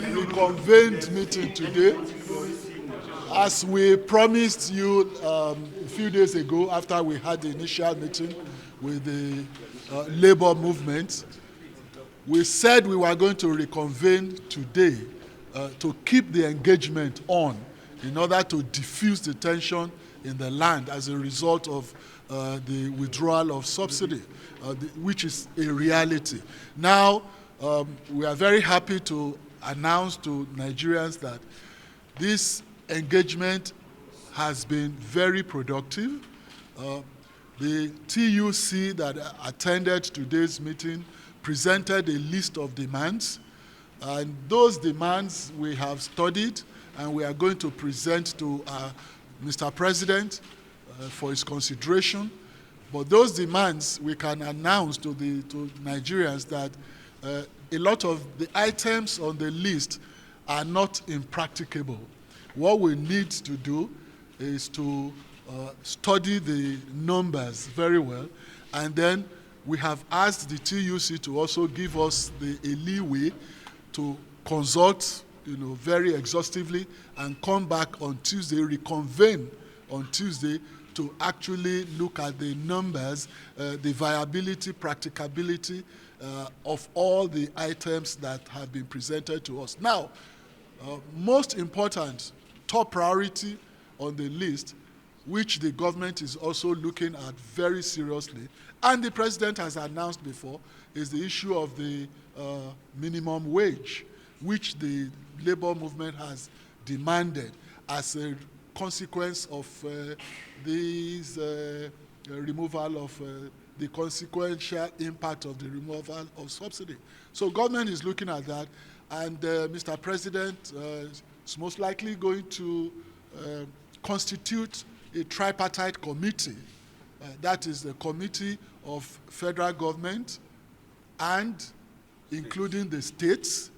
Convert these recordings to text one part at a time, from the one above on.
reconvened meeting today. As we promised you a few days ago after we had the initial meeting with the labor movement, we said we were going to reconvene today to keep the engagement on in order to diffuse the tension in the land as a result of the withdrawal of subsidy, which is a reality. Now, we are very happy to announce to Nigerians that this engagement has been very productive. The TUC that attended today's meeting presented a list of demands, and those demands we have studied and we are going to present to Mr. President for his consideration. But those demands, we can announce to Nigerians that a lot of the items on the list are not impracticable. What we need to do is to study the numbers very well, and then we have asked the TUC to also give us a leeway to consult, very exhaustively, and come back on Tuesday, reconvene on Tuesday to actually look at the numbers, the viability, practicability of all the items that have been presented to us. Now, most important, top priority on the list, which the government is also looking at very seriously, and the president has announced before, is the issue of the minimum wage, which the labor movement has demanded as a consequence of this removal of the consequential impact of the removal of subsidy. So government is looking at that, and Mr. President is most likely going to constitute a tripartite committee. That is the committee of federal government and including the states,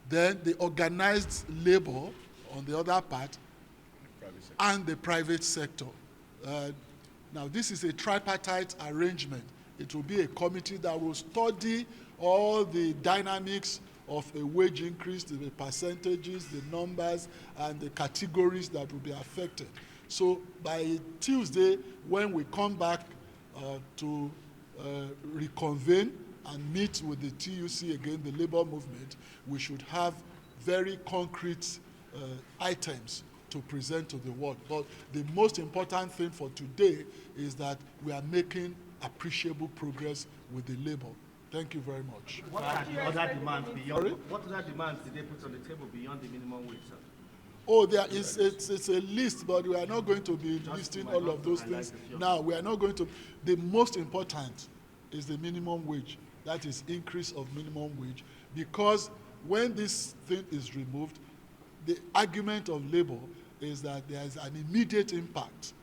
then the organized labor on the other part, and the private sector. Now, this is a tripartite arrangement. It will be a committee that will study all the dynamics of a wage increase, the percentages, the numbers, and the categories that will be affected. So by Tuesday, when we come back to reconvene and meet with the TUC again, the labor movement, we should have very concrete items to present to the world. But the most important thing for today is that we are making appreciable progress with the labor. Thank you very much. What are the other demands beyond? What other demands did they put on the table beyond the minimum wage, sir? Oh, it's a list, but we are not going to be listing all of those things. Now, we are not going to. The most important is the minimum wage. That is increase of minimum wage. Because when this thing is removed, the argument of labor is that there is an immediate impact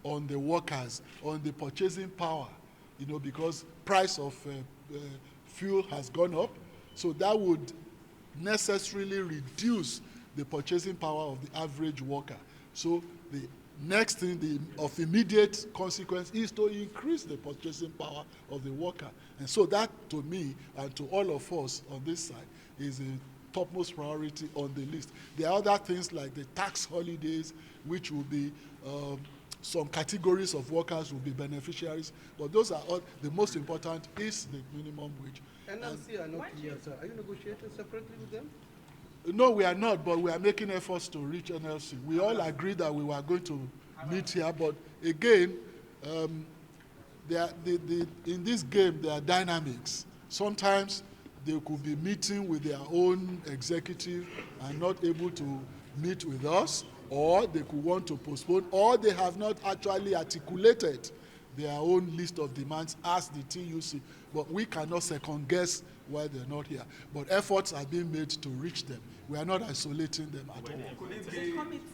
on the workers, on the purchasing power, because price of fuel has gone up. So that would necessarily reduce the purchasing power of the average worker. So the next thing of immediate consequence is to increase the purchasing power of the worker. And so that, to me, and to all of us on this side, is a topmost priority on the list. There are other things like the tax holidays, which will be, some categories of workers will be beneficiaries, but those are all, the most important is the minimum wage. NLC are not clear, sir. Are you negotiating separately with them? No, we are not, but we are making efforts to reach NLC. We all agreed that we were going to meet here, but again, in this game, there are dynamics. Sometimes they could be meeting with their own executive and not able to meet with us, or they could want to postpone, or they have not actually articulated their own list of demands as the TUC. But we cannot second guess why they're not here. But efforts are being made to reach them. We are not isolating them at all.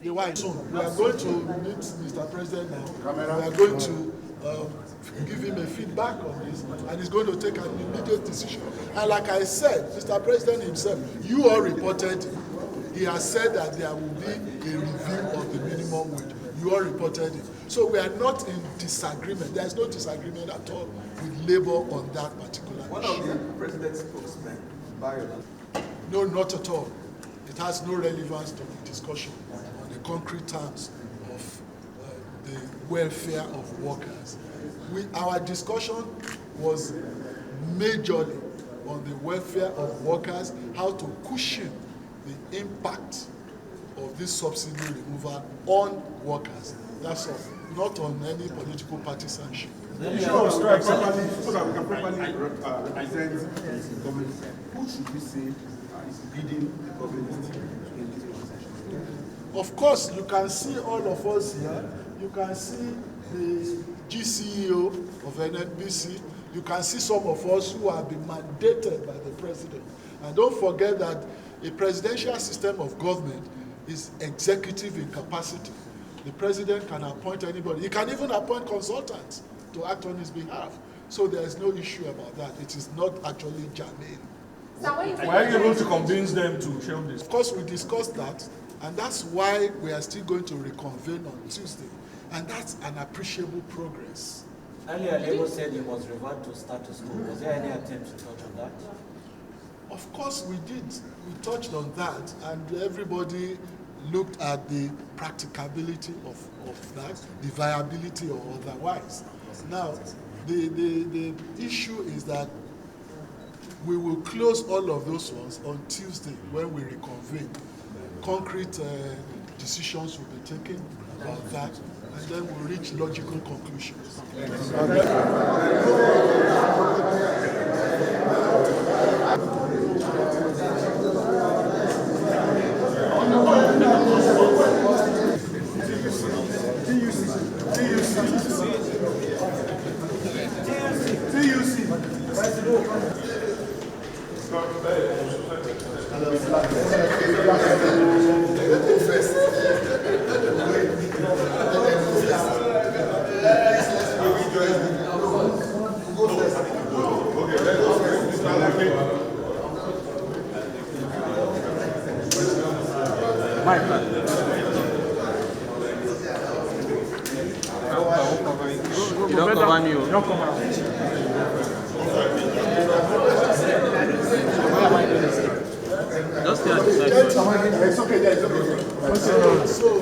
We are going to meet Mr. President now. We are going to give him a feedback on this, and he's going to take an immediate decision. And like I said, Mr. President himself, you all reported, he has said that there will be a review of the minimum wage. You all reported it. So we are not in disagreement. There is no disagreement at all with labor on that particular issue. One of the president's spokesmen, No, not at all. it has no relevance to the discussion on the concrete terms of the welfare of workers. Our discussion was majorly on the welfare of workers, how to cushion the impact of this subsidy removal on workers. That's all, not on any political partisanship. The issue of strikes, so that we can properly represent the government. Who should we say is leading the government in this conversation? Of course, you can see all of us here. You can see the GCEO of NNPC. You can see some of us who have been mandated by the president. And don't forget that a presidential system of government is executive in capacity. The president can appoint anybody. He can even appoint consultants to act on his behalf. So there is no issue about that. It is not actually germane. So Were you able to convince them to shelve this? Of course, we discussed that, and that's why we are still going to reconvene on Tuesday. And that's an appreciable progress. Earlier, Labour said you must revert to status quo. Was there any attempt to touch on that? Of course we did. We touched on that, and everybody looked at the practicability of that, the viability or otherwise. Now, the issue is that we will close all of those ones on Tuesday when we reconvene. Concrete decisions will be taken about that, and then we'll reach logical conclusions. You don't cover me.